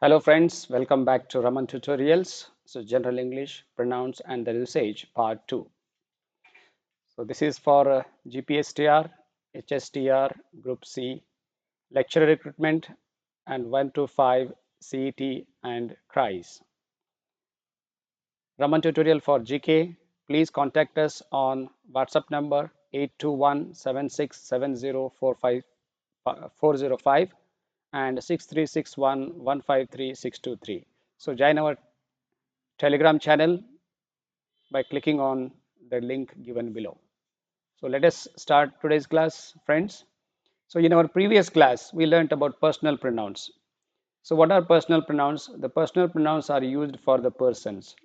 Hello friends, welcome back to Raman Tutorials. So General English, Pronouns and the Usage Part 2. So this is for GPSTR, HSTR, Group C, Lecturer Recruitment and 1 to 5 CET and CRIS. Raman Tutorial for GK, please contact us on WhatsApp number 821-7670-405 and 6361-153-623. So join our Telegram channel by clicking on the link given below. So let us start today's class, friends. So in our previous class, we learned about personal pronouns. So what are personal pronouns? The personal pronouns are used for the persons.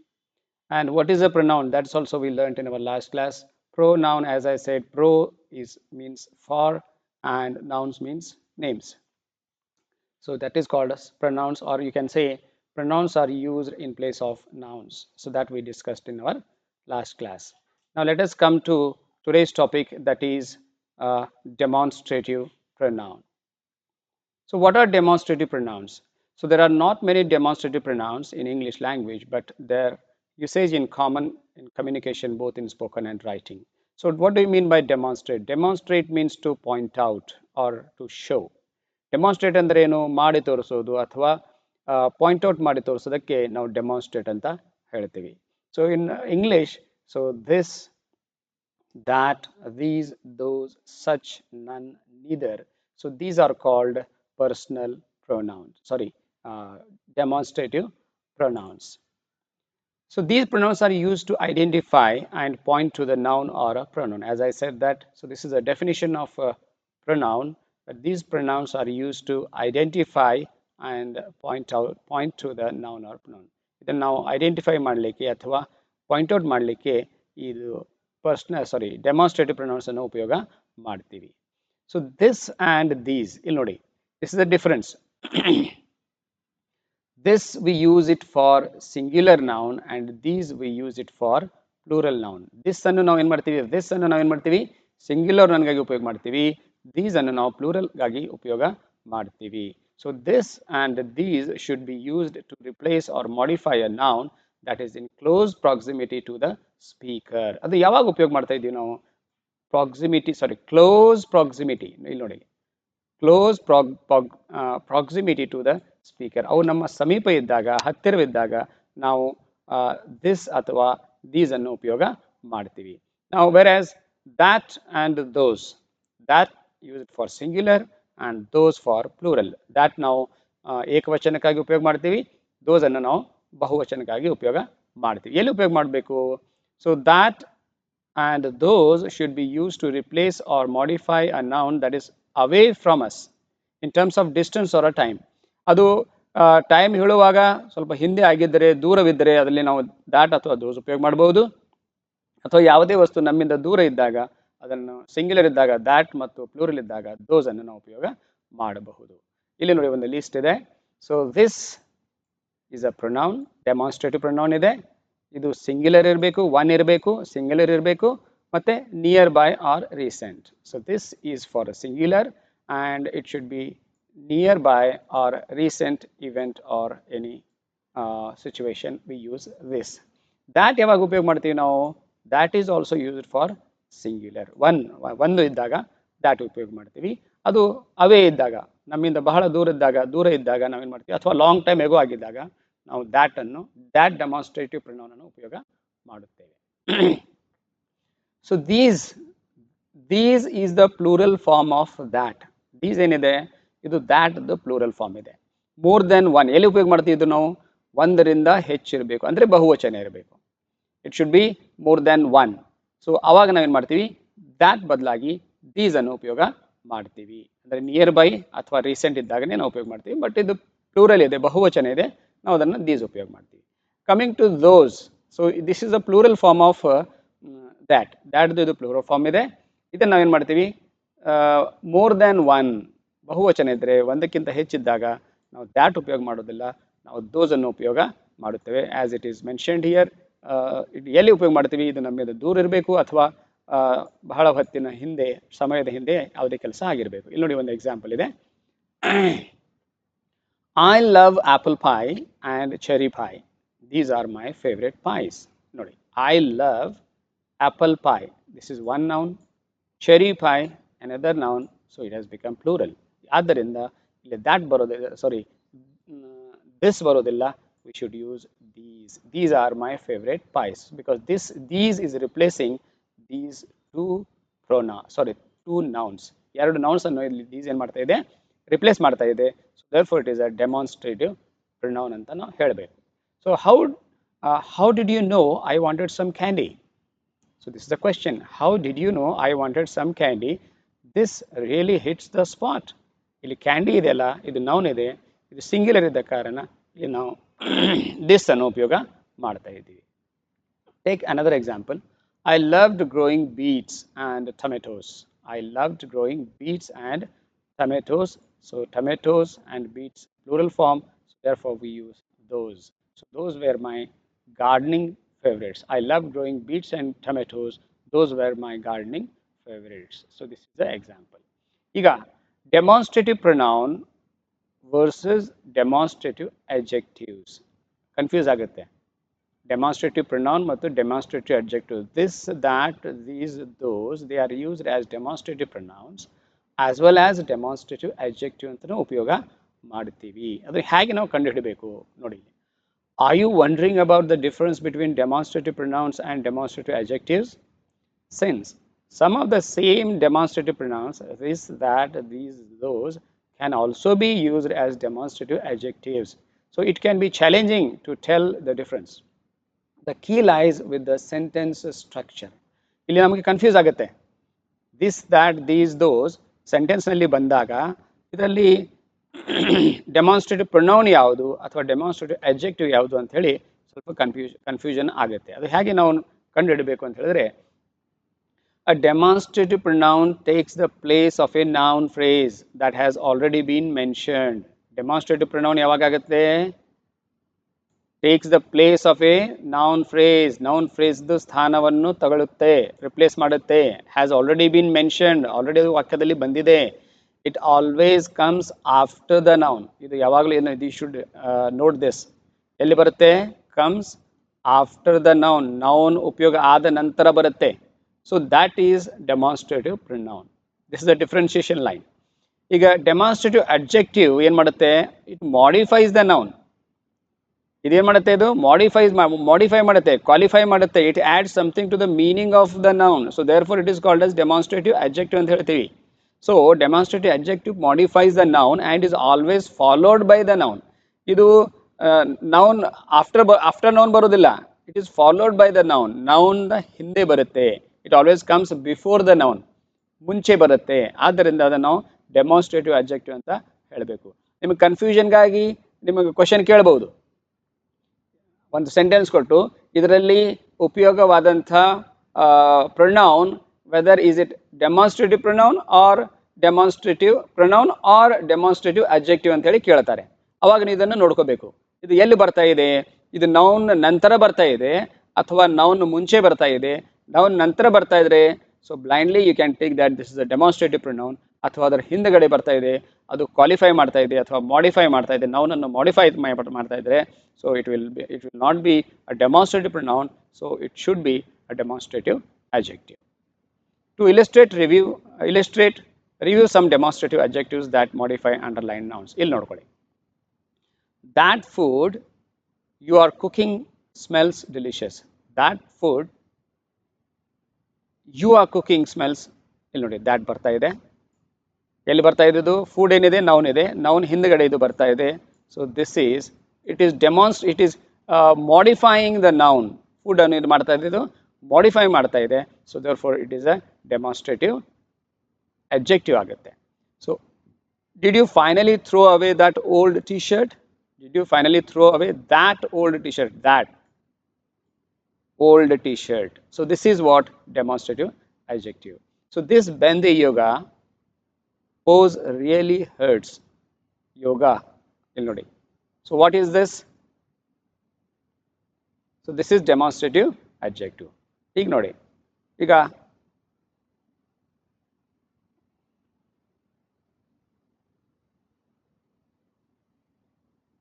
And what is a pronoun? That's also we learned in our last class. Pronoun, as I said, pro is means for and nouns means names. So that is called as pronouns, or you can say pronouns are used in place of nouns. So that we discussed in our last class. Now let us come to today's topic, that is demonstrative pronoun. So what are demonstrative pronouns? So there are not many demonstrative pronouns in English language, but their usage in common in communication both in spoken and writing. So what do you mean by demonstrate? Demonstrate means to point out or to show. Demonstrate ಅಂದ್ರೆ ಏನು, ಮಾಡಿ ತೋರಿಸೋದು ಅಥವಾ point out ಮಾಡಿ ತೋರಿಸೋದಕ್ಕೆ ನಾವು demonstrate ಅಂತ ಹೇಳ್ತೀವಿ. So in English, so this, that, these, those, such, none, neither, so these are called personal pronouns, demonstrative pronouns. So these pronouns are used to identify and point to the noun or a pronoun. As I said that, so this is a definition of a pronoun. But these pronouns are used to identify and point to the noun or pronoun. ಇದನ್ನು ನಾವು identify ಮಾಡಲಿಕ್ಕೆ ಅಥವಾ point out ಮಾಡಲಿಕ್ಕೆ ಇದು demonstrative pronounce ಅನ್ನು ಉಪಯೋಗ ಮಾಡ್ತೀವಿ. So this and these, ಇಲ್ಲಿ ನೋಡಿ, this is the difference. This we use it for singular noun and these we use it for plural noun. This ಅನ್ನು ನಾವು ಏನು ಮಾಡ್ತೀವಿ, this ಅನ್ನು ನಾವು ಏನು ಮಾಡ್ತೀವಿ, ಸಿಂಗ್ಯುಲರ್ ನೌನ್ಗಾಗಿ ಉಪಯೋಗ ಮಾಡ್ತೀವಿ. These ಅನ್ನು ನಾವು ಪ್ಲೂರಲ್ ಗಾಗಿ ಉಪಯೋಗ ಮಾಡ್ತೀವಿ. So this and these should be used to replace or modify a noun that is in close proximity to the speaker. ಅದು ಯಾವಾಗ ಉಪಯೋಗ ಮಾಡ್ತಾ ಇದೀವಿ ನಾವು? Close proximity. ಇಲ್ಲಿ ನೋಡಿ, close proximity to the speaker. ಅವು ನಮ್ಮ ಸಮೀಪ ಇದ್ದಾಗ, ಹತ್ತಿರವಿದ್ದಾಗ ನಾವು ದಿಸ್ ಅಥವಾ ದೀಸ್ ಅನ್ನು ಉಪಯೋಗ ಮಾಡ್ತೀವಿ. ನಾವು ವೆರಾಸ್ that and those, that use it for singular and those for plural. that ನಾವು ಏಕವಚನಕ್ಕಾಗಿ ಉಪಯೋಗ ಮಾಡ್ತೀವಿ, those ಅನ್ನು ನಾವು ಬಹುವಚನಕ್ಕಾಗಿ ಉಪಯೋಗ ಮಾಡ್ತೀವಿ. ಎಲ್ಲಿ ಉಪಯೋಗ ಮಾಡಬೇಕು? So that and those should be used to replace or modify a noun that is away from us in terms of distance or a time. ಅದು ಟೈಮ್ ಹೇಳುವಾಗ ಸ್ವಲ್ಪ ಹಿಂದೆ ಆಗಿದ್ದರೆ, ದೂರವಿದ್ದರೆ ಅದರಲ್ಲಿ ನಾವು that ಅಥವಾ those ಉಪಯೋಗ ಮಾಡಬಹುದು. ಅಥವಾ ಯಾವುದೇ ವಸ್ತು ನಮ್ಮಿಂದ ದೂರ ಇದ್ದಾಗ, ಅದನ್ನು ಸಿಂಗ್ಯುಲರ್ ಇದ್ದಾಗ that ಮತ್ತು ಪ್ಲೂರಲ್ ಇದ್ದಾಗ those ಅನ್ನು ನಾವು ಉಪಯೋಗ ಮಾಡಬಹುದು. ಇಲ್ಲಿ ನೋಡಿ ಒಂದು ಲಿಸ್ಟ್ ಇದೆ. So this is a pronoun, demonstrative pronoun ಇದೆ. ಇದು ಸಿಂಗ್ಯುಲರ್ ಇರಬೇಕು, ಒನ್ ಇರಬೇಕು, ಸಿಂಗ್ಯುಲರ್ ಇರಬೇಕು, ಮತ್ತೆ nearby or recent. So this is for a singular and it should be nearby or recent event or any situation we use this. that ಯಾವಾಗ ಉಪಯೋಗ ಮಾಡ್ತೀವಿ ನಾವು? that is also used for singular. ಒಂದು ಇದ್ದಾಗ that ಉಪಯೋಗ ಮಾಡ್ತೀವಿ. ಅದು ಅವೇ ಇದ್ದಾಗ, ನಮ್ಮಿಂದ ಬಹಳ ದೂರ ಇದ್ದಾಗ ನಾವೇನು ಮಾಡ್ತೀವಿ, ಅಥವಾ ಲಾಂಗ್ ಟೈಮ್ ಎಗೋ ಆಗಿದ್ದಾಗ ನಾವು that ಡೆಮಾನ್ಸ್ಟ್ರೇಟಿವ್ ಪ್ರೊನೌನ್ ಅನ್ನು ಉಪಯೋಗ ಮಾಡುತ್ತೇವೆ. So these is the plural form of that. these ಏನಿದೆ, ಇದು that ದ ಪ್ಲೂರಲ್ ಫಾರ್ಮ್ ಇದೆ. ಮೋರ್ ದೆನ್ ಒನ್ ಎಲ್ಲಿ ಉಪಯೋಗ ಮಾಡ್ತೀವಿ? ಇದು ನಾವು ಒಂದರಿಂದ ಹೆಚ್ಚಿರಬೇಕು, ಅಂದರೆ ಬಹುವಚನ ಇರಬೇಕು. It should be more than one. So ಅವಾಗ ನಾವೇನು ಮಾಡ್ತೀವಿ, that ಬದಲಾಗಿ these ಅನ್ನು ಉಪಯೋಗ ಮಾಡ್ತೀವಿ. ಅಂದರೆ ನಿಯರ್ ಬೈ ಅಥವಾ ರೀಸೆಂಟ್ ಇದ್ದಾಗನೇ ನಾವು ಉಪಯೋಗ ಮಾಡ್ತೀವಿ. ಬಟ್ ಇದು ಪ್ಲೂರಲ್ ಇದೆ, ಬಹುವಚನ ಇದೆ, ನಾವು ಅದನ್ನು these ಉಪಯೋಗ ಮಾಡ್ತೀವಿ. Coming to those, so this is a plural form of that ಇದು ಪ್ಲೂರಲ್ ಫಾರ್ಮ್ ಇದೆ. ಇದನ್ನು ನಾವೇನು ಮಾಡ್ತೀವಿ, ಮೋರ್ ದ್ಯಾನ್ ಒನ್ ಬಹುವಚನ ಇದ್ದರೆ, ಒಂದಕ್ಕಿಂತ ಹೆಚ್ಚಿದ್ದಾಗ ನಾವು that ಉಪಯೋಗ ಮಾಡೋದಿಲ್ಲ, ನಾವು those ಅನ್ನು ಉಪಯೋಗ ಮಾಡುತ್ತೇವೆ. As it is mentioned here. ಎಲ್ಲಿ ಉಪಯೋಗ ಮಾಡ್ತೀವಿ? ಇದು ನಮ್ಮಿಂದ ದೂರ ಇರಬೇಕು ಅಥವಾ ಬಹಳ ಹೊತ್ತಿನ ಹಿಂದೆ, ಸಮಯದ ಹಿಂದೆ ಯಾವುದೇ ಕೆಲಸ ಆಗಿರಬೇಕು. ಇಲ್ಲಿ ನೋಡಿ ಒಂದು ಎಕ್ಸಾಂಪಲ್ ಇದೆ. I love apple pie and cherry pie. These are my favorite pies. ನೋಡಿ, I love apple pie. This is one noun. Cherry pie, another noun. So it has become plural. ಆದ್ದರಿಂದ ಇಲ್ಲಿ that ಬರೋದಿಲ್ಲ, sorry, this ಬರೋದಿಲ್ಲ. We should use these. These are my favorite pies because these is replacing these two two nouns. ಎರಡು nouns ಅನ್ನು ಇಲ್ಲಿ these ಏನು ಮಾಡ್ತಾ ಇದೆ, ರಿಪ್ಲೇಸ್ ಮಾಡ್ತಾ ಇದೆ. So therefore it is a demonstrative pronoun ಅಂತ ನಾವು ಹೇಳಬೇಕು. So how did you know I wanted some candy? So this is the question. How did you know I wanted some candy? This really hits the spot. ಇಲ್ಲಿ candy ಇದೆಯಲ್ಲ, ಇದು noun ಇದೆ, ಇದು singular ಇದ್ದ ಕಾರಣ ಇಲ್ಲಿ ನಾವು ದಿಸ್ ಅನ್ನು ಉಪಯೋಗ ಮಾಡ್ತಾ ಇದ್ದೀವಿ. Take another example. I loved growing beets and tomatoes. I loved growing beets and tomatoes. So tomatoes and beets plural form. So therefore we use those. So those were my gardening favorites. I loved growing beets and tomatoes. Those were my gardening favorites. So this is the example. ಈಗ demonstrative pronoun versus demonstrative adjectives. Confuse ಆಗುತ್ತೆ. Demonstrative pronoun ಮತ್ತು demonstrative adjective. This, that, these, those, they are used as demonstrative pronouns as well as demonstrative adjective ಅಂತ ಉಪಯೋಗ ಮಾಡ್ತೀವಿ. ಅದು ಹೇಗೆ ನಾವು ಕಂಡುಹಿಡಬೇಕು ನೋಡಿ. Are you wondering about the difference between demonstrative pronouns and demonstrative adjectives? Since some of the same demonstrative pronouns, this, that, these, those, can also be used as demonstrative adjectives. So it can be challenging to tell the difference. The key lies with the sentence structure. ಇಲ್ಲಿ ನಮಗೆ confuse ಆಗುತ್ತೆ. This, that, these, those sentence ನಲ್ಲಿ ಬಂದಾಗ ಇದರಲ್ಲಿ demonstrative pronoun ಯಾವುದು ಅಥವಾ demonstrative adjective ಯಾವುದು ಅಂತ ಹೇಳಿ ಸ್ವಲ್ಪ ಕನ್ಫ್ಯೂಷನ್ ಆಗುತ್ತೆ. ಅದು ಹೇಗೆ ನಾವು ಕಂಡುಹಿಡಬೇಕು ಅಂತ ಹೇಳಿದ್ರೆ, a demonstrative pronoun takes the place of a noun phrase that has already been mentioned. Demonstrative pronoun ಯಾವಾಗ ಆಗುತ್ತೆ? Takes the place of a noun phrase. Noun phrase ದು ಸ್ಥಾನವನ್ನು ತಗೊಳ್ಳುತ್ತೆ, ರಿಪ್ಲೇಸ್ ಮಾಡುತ್ತೆ. Has already been mentioned. Already ವಾಕ್ಯದಲ್ಲಿ ಬಂದಿದೆ. It always comes after the noun. ಇದು ಯಾವಾಗಲೂ ಏನು, you should note this. ಎಲ್ಲಿ ಬರುತ್ತೆ? Comes after the noun. Noun ಉಪಯೋಗ ಆದ ನಂತರ ಬರುತ್ತೆ. So that is demonstrative pronoun. This is the differentiation line. ಈಗ demonstrative adjective ಏನು ಮಾಡುತ್ತೆ? It modifies the noun. ಇದೇನು ಮಾಡುತ್ತೆ? ಇದು modify ಮಾಡುತ್ತೆ, qualify ಮಾಡುತ್ತೆ. It adds something to the meaning of the noun. So therefore it is called as demonstrative adjective ಅಂತ ಹೇಳ್ತೀವಿ. So demonstrative adjective modifies the noun and is always followed by the noun. ಇದು noun after noun ಬರೋದಿಲ್ಲ. It is followed by the noun. Noun ಹಿಂದೆ ಬರುತ್ತೆ. It always comes before the noun. ಮುಂಚೆ ಬರುತ್ತೆ. ಆದ್ದರಿಂದ ಅದನ್ನು ನಾವು ಡೆಮಾನ್ಸ್ಟ್ರೇಟಿವ್ ಅಡ್ಜೆಕ್ಟಿವ್ ಅಂತ ಹೇಳಬೇಕು. ನಿಮಗೆ ಕನ್ಫ್ಯೂಷನ್ಗಾಗಿ ನಿಮಗೆ ಕ್ವಶನ್ ಕೇಳಬಹುದು. ಒಂದು ಸೆಂಟೆನ್ಸ್ ಕೊಟ್ಟು ಇದರಲ್ಲಿ ಉಪಯೋಗವಾದಂಥ pronoun whether is it demonstrative pronoun or demonstrative adjective ಅಂತ ಹೇಳಿ ಕೇಳ್ತಾರೆ. ಅವಾಗ ನೀವು ಇದನ್ನು ನೋಡ್ಕೋಬೇಕು. ಇದು ಎಲ್ಲಿ ಬರ್ತಾ ಇದೆ? ಇದು ನೌನ್ ನಂತರ ಬರ್ತಾ ಇದೆ ಅಥವಾ ನೌನ್ ಮುಂಚೆ ಬರ್ತಾ ಇದೆ? ನೌನ್ ನಂತರ ಬರ್ತಾ ಇದ್ರೆ so blindly you can take that this is a demonstrative pronoun. ಅಥವಾ ಅದರ ಹಿಂದಗಡೆ ಬರ್ತಾ ಇದೆ, ಅದು ಕ್ವಾಲಿಫೈ ಮಾಡ್ತಾ ಇದೆ ಅಥವಾ ಮಾಡಿಫೈ ಮಾಡ್ತಾ ಇದೆ, ನೌನನ್ನು ಮಾಡಿಫೈ ಮಾಡ್ತಾ ಇದ್ರೆ, so it will not be a demonstrative pronoun. So it should be a demonstrative adjective. To review some demonstrative adjectives that modify underlined nouns. ಇಲ್ಲಿ ನೋಡ್ಕೊಳ್ಳಿ. That food you are cooking smells delicious. That food you are cooking smells. ಇಲ್ಲಿ ನೋಡಿ, that ಬರ್ತಾ ಇದೆ. ಎಲ್ಲಿ ಬರ್ತಾ ಇದೆ? ಇದು ಫುಡ್ ಏನಿದೆ, ನೌನ್ ಇದೆ, ನೌನ್ ಹಿಂದ್ಗಡೆ ಇದು ಬರ್ತಾ ಇದೆ. So this is it is modifying the noun. Food ಅನ್ನು ಇದು ಮಾಡ್ತಾ ಇದೆ, ಇದು ಮಾಡಿಫೈ ಮಾಡ್ತಾ ಇದೆ. So therefore it is a demonstrative adjective ಆಗುತ್ತೆ. So did you finally throw away that old T shirt? Did you finally throw away that old t-shirt? That old t-shirt. So this is what demonstrative adjective. So this bend the yoga pose really hurts. Yoga. So what is this? So this is demonstrative adjective. ಈಗ ನೋಡಿ, ಈಗ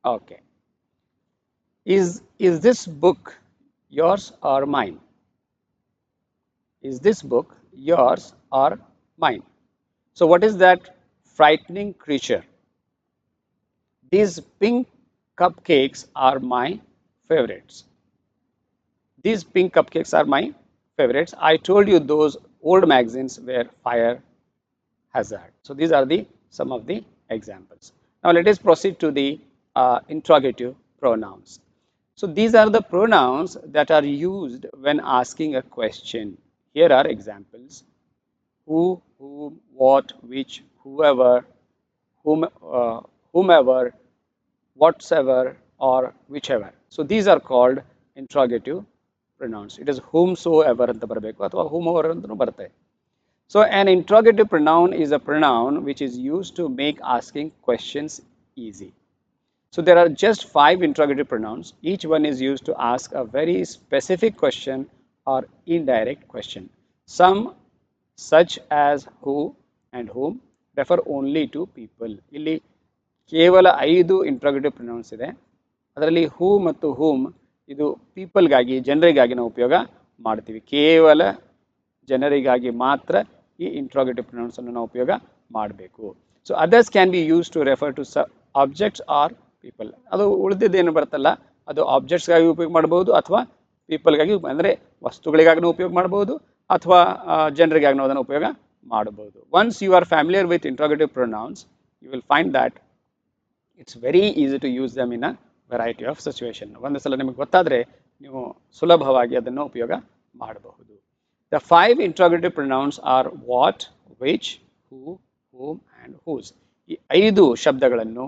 Okay. Is this book yours or mine? Is this book yours or mine? So what is that frightening creature? These pink cupcakes are my favorites. These pink cupcakes are my favorites. I told you those old magazines were fire hazard. So these are the some of the examples. Now let us proceed to the interrogative pronouns. So these are the pronouns that are used when asking a question. Here are examples: who, whom, what, which, whoever, whomever, whatsoever, or whichever. So these are called interrogative pronouns. It is whomsoever ಅಂತ ಬರಬೇಕು ಅಥವಾ whomever ಅಂತನೂ ಬರುತ್ತೆ. So an interrogative pronoun is a pronoun which is used to make asking questions easy. So there are just 5 interrogative pronouns. Each one is used to ask a very specific question or indirect question. Some such as who and whom refer only to people. ಇಲ್ಲಿ ಕೇವಲ 5 interrogative pronounce ಇದೆ. ಅದರಲ್ಲಿ ಹೂ ಮತ್ತು ಹೂಮ್ ಇದು ಪೀಪಲ್ಗಾಗಿ ಜನರಿಗಾಗಿ ನಾವು ಉಪಯೋಗ ಮಾಡ್ತೀವಿ. ಕೇವಲ ಜನರಿಗಾಗಿ ಮಾತ್ರ ಈ ಇಂಟ್ರೋಗೇಟಿವ್ ಪ್ರೊನೌನ್ಸ್ ಅನ್ನು ನಾವು ಉಪಯೋಗ ಮಾಡಬೇಕು. So others can be use to refer to objects or people. ಅದು ಉಳಿದಿದ್ದೇನು ಬರುತ್ತಲ್ಲ ಅದು ಆಬ್ಜೆಕ್ಟ್ಸ್ಗಾಗಿ ಉಪಯೋಗ ಮಾಡಬಹುದು ಅಥವಾ ಪೀಪಲ್ಗಾಗಿ ಅಂದರೆ ವಸ್ತುಗಳಿಗಾಗಿ ಉಪಯೋಗ ಮಾಡಬಹುದು ಅಥವಾ ಜನರಿಗಾಗಿ ನಾವು ಅದನ್ನು ಉಪಯೋಗ ಮಾಡಬಹುದು. Once you are familiar with interrogative pronouns you will find that it's very easy to use them in a variety of situation. ಒಂದು ಸಲ ನಿಮಗೆ ಗೊತ್ತಾದರೆ ನೀವು ಸುಲಭವಾಗಿ ಅದನ್ನು ಉಪಯೋಗ ಮಾಡಬಹುದು. The 5 interrogative pronouns are what, which, who, whom and whose. ಈ 5 ಶಬ್ದಗಳನ್ನು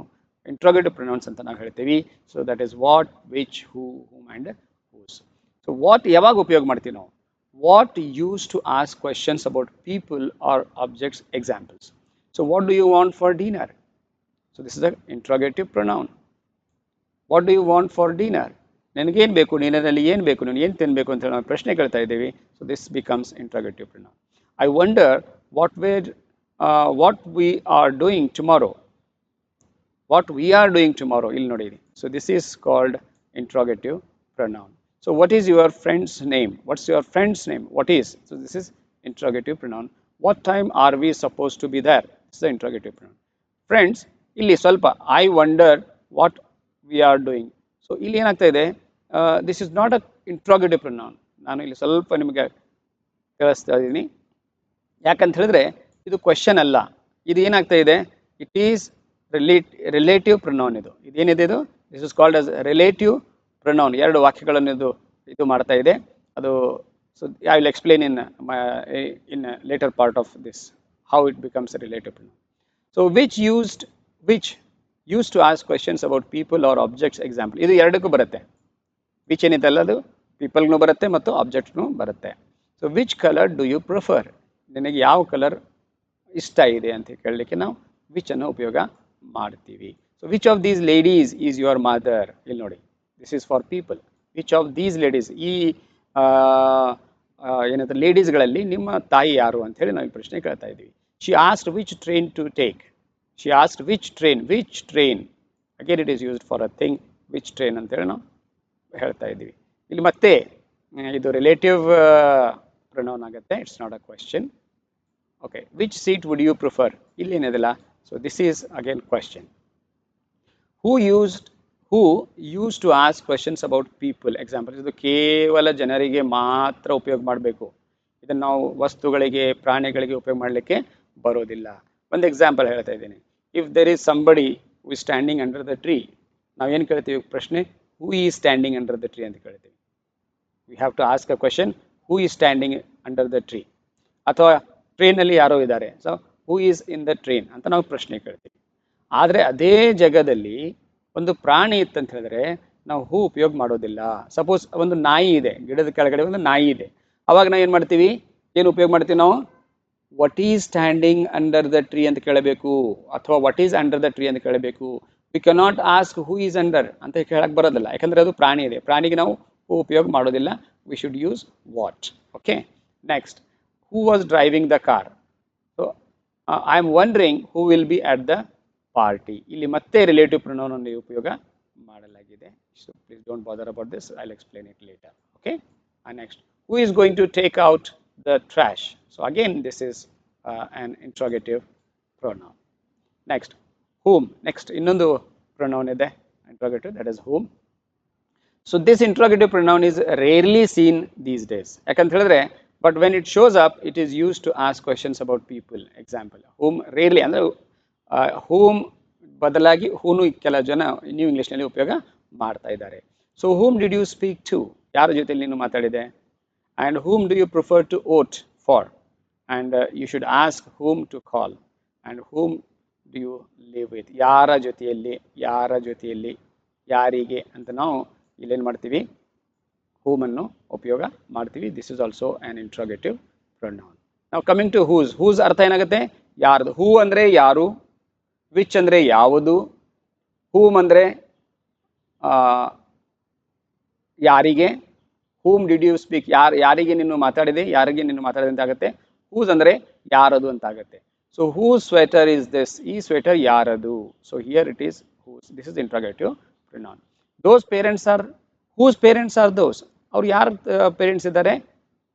interrogative pronouns ಅಂತ ನಾವು ಹೇಳ್ತೀವಿ. So that is what, which, who, whom and whose. So what ಯಾವಾಗ ಉಪಯೋಗ ಮಾಡ್ತೀವಿ ನಾವು? What used to ask questions about people or objects. Examples. So what do you want for dinner? So this is an interrogative pronoun. What do you want for dinner? ನನಗೇನು ಬೇಕು, ಡಿನ್ನರಲ್ಲಿ ಏನು ಬೇಕು, ನೀನು ಏನು ತಿನ್ನಬೇಕು ಅಂತ ನಾವು ಪ್ರಶ್ನೆ ಕೇಳ್ತಾ ಇದ್ದೀವಿ. So this becomes interrogative pronoun. I wonder what we are doing tomorrow. What we are doing tomorrow ಇಲ್ಲಿ ನೋಡಿ. So this is called interrogative pronoun. So what is your friends name? What's your friends name? What is? So this is interrogative pronoun. What time are we suppose to be there? It's the interrogative pronoun. Friends ಇಲ್ಲಿ ಸ್ವಲ್ಪ I wonder what we are doing. So ಇಲ್ಲಿ ಏನಾಗ್ತಾ ಇದೆ, this is not a interrogative pronoun. ನಾನು ಇಲ್ಲಿ ಸ್ವಲ್ಪ ನಿಮಗೆ ತಿಳಿಸ್ತಾ ಇದ್ದೀನಿ. ಯಾಕಂತ ಹೇಳಿದ್ರೆ ಇದು ಕ್ವೆಶನ್ ಅಲ್ಲ, ಇದು ಏನಾಗ್ತಾ ಇದೆ, ಇಟ್ ಈಸ್ ರಿಲೇಟಿವ್ ಪ್ರೊನೌನ್. ಇದೇನಿದೆ ಇದು, this is called as relative pronoun. 2 ವಾಕ್ಯಗಳನ್ನು ಇದು ಮಾಡ್ತಾ ಇದೆ ಅದು. So I will explain in later part of this how it becomes a relative pronoun. So which used to ask questions about people or objects. Example. ಇದು ಎರಡಕ್ಕೂ ಬರುತ್ತೆ. Which ಏನಿದೆಲ್ಲ ಅದು ಪೀಪಲ್ಗೂ ಬರುತ್ತೆ ಮತ್ತು ಆಬ್ಜೆಕ್ಟ್ಗೂ ಬರುತ್ತೆ. So which colour do you prefer? ನಿನಗೆ ಯಾವ ಕಲರ್ ಇಷ್ಟ ಇದೆ ಅಂತ ಕೇಳಲಿಕ್ಕೆ ನಾವು ವಿಚ್ ಅನ್ನು ಉಪಯೋಗ ಮಾಡ್ತೀವಿ. So which of these ladies is your mother? ಇಲ್ಲಿ ನೋಡಿ, this is for people. Which of these ladies, ಈ ಏನಂತ ಲೇಡೀಸ್ಗಳಲ್ಲಿ ನಿಮ್ಮ ತಾಯಿ ಯಾರು ಅಂತ ಹೇಳಿ ನಾವು ಈ ಪ್ರಶ್ನೆ ಕೇಳ್ತಾ ಇದ್ದೀವಿ. She asked which train to take. She asked which train. Again it is used for a thing, which train ಅಂತ ಹೇಳಿ ನಾವು ಹೇಳ್ತಾ ಇದ್ದೀವಿ. ಇಲ್ಲಿ ಮತ್ತೆ ಇದು ರಿಲೇಟಿವ್ ಪ್ರೊನೌನ್ ಆಗುತ್ತೆ. It's not a question. Okay, which seat would you prefer? ಇಲ್ಲಿ ಏನಿದೆಲ್ಲ, so this is again question. Who use to ask questions about people. Example. ಇದು ಕೇವಲ ಜನರಿಗೆ ಮಾತ್ರ ಉಪಯೋಗ ಮಾಡಬೇಕು. ಇದನ್ನು ನಾವು ವಸ್ತುಗಳಿಗೆ, ಪ್ರಾಣಿಗಳಿಗೆ ಉಪಯೋಗ ಮಾಡಲಿಕ್ಕೆ ಬರೋದಿಲ್ಲ. ಒಂದು ಎಕ್ಸಾಂಪಲ್ ಹೇಳ್ತಾ ಇದ್ದೀನಿ. If there is somebody who is standing under the tree, ನಾವೇನು ಕೇಳ್ತೀವಿ ಪ್ರಶ್ನೆ? Who is standing under the tree ಅಂತ ಕೇಳ್ತೀವಿ. We have to ask a question, who is standing under the tree. ಅಥವಾ ಟ್ರೈನಲ್ಲಿ ಯಾರೋ ಇದ್ದಾರೆ, so who is in the train ಅಂತ ನಾವು ಪ್ರಶ್ನೆ ಕೇಳ್ತೀವಿ. ಆದರೆ ಅದೇ ಜಾಗದಲ್ಲಿ ಒಂದು ಪ್ರಾಣಿ ಇತ್ತಂತ ಹೇಳಿದ್ರೆ ನಾವು ಹೂ ಉಪಯೋಗ ಮಾಡೋದಿಲ್ಲ. ಸಪೋಸ್ ಒಂದು ನಾಯಿ ಇದೆ, ಗಿಡದ ಕೆಳಗಡೆ ಒಂದು ನಾಯಿ ಇದೆ, ಅವಾಗ ನಾವು ಏನು ಮಾಡ್ತೀವಿ, ಏನು ಉಪಯೋಗ ಮಾಡ್ತೀವಿ ನಾವು? What is standing under the tree ಅಂತ ಕೇಳಬೇಕು, ಅಥವಾ what is under the tree ಅಂತ ಕೇಳಬೇಕು. We cannot ask who is under ಅಂತ ಕೇಳಕ್ಕೆ ಬರೋದಿಲ್ಲ, ಯಾಕಂದರೆ ಅದು ಪ್ರಾಣಿ ಇದೆ. ಪ್ರಾಣಿಗೆ ನಾವು ಹೂ ಉಪಯೋಗ ಮಾಡೋದಿಲ್ಲ. V should use what. Okay, next. Who was driving the car? So I am wondering who will be at the party. ಇಲ್ಲಿ ಮತ್ತೆ ರಿಲೇಟಿವ್ ಪ್ರೊನೌನ್ ಅನ್ನು ಉಪಯೋಗ ಮಾಡಲಾಗಿದೆ. So please don't bother about this. I'll explain it later. Okay. And next, who is going to take out the trash? So again, this is an interrogative pronoun. Next, whom. Next, ಇನ್ನೊಂದು pronoun ಇದೆ interrogative, that is whom. So this interrogative pronoun is rarely seen these days. ಯಾಕಂತ ಹೇಳಿದ್ರೆ, but when it shows up, it is used to ask questions about people. Example, whom rarely ಅಂದ್ರೆ whom ಬದಲಾಗಿ whom ಕೆಲವು ಜನ new ಇಂಗ್ಲಿಷ್ನಲ್ಲಿ ಉಪಯೋಗ ಮಾಡ್ತಾ ಇದ್ದಾರೆ. So whom did you speak to? ಯಾರ ಜೊತೆಲಿ ನೀನು ಮಾತಾಡಿದೆ? And whom do you prefer to vote for? And you should ask whom to call. And whom do you live with? ಯಾರ ಜೊತೆಯಲ್ಲಿ ಯಾರಿಗೆ ಅಂತ ನಾವು ಇಲ್ಲೇನು ಮಾಡ್ತೀವಿ, whom ಅನ್ನು ಉಪಯೋಗ ಮಾಡ್ತೀವಿ. This is also on interrogative pronoun. ನಾವು ಕಮಿಂಗ್ ಟು ಹೂಸ್ ಅರ್ಥ ಏನಾಗುತ್ತೆ? ಯಾರ್ದು. ಹೂ ಅಂದರೆ ಯಾರು, ವಿಚ್ ಅಂದರೆ ಯಾವುದು, whom ಅಂದರೆ ಯಾರಿಗೆ, whom did you speak ಯಾರಿಗೆ ನೀನು ಮಾತಾಡಿದೆ ಅಂತ ಆಗುತ್ತೆ. ಹೂಸ್ ಅಂದರೆ ಯಾರದು ಅಂತ ಆಗುತ್ತೆ. So whose sweater is this? ಈ ಸ್ವೆಟರ್ ಯಾರದು? So here it is whose. This is interrogative pronoun. those parents are, whose parents are those? ಅವ್ರು ಯಾರ ಪೇರೆಂಟ್ಸ್ ಇದ್ದಾರೆ,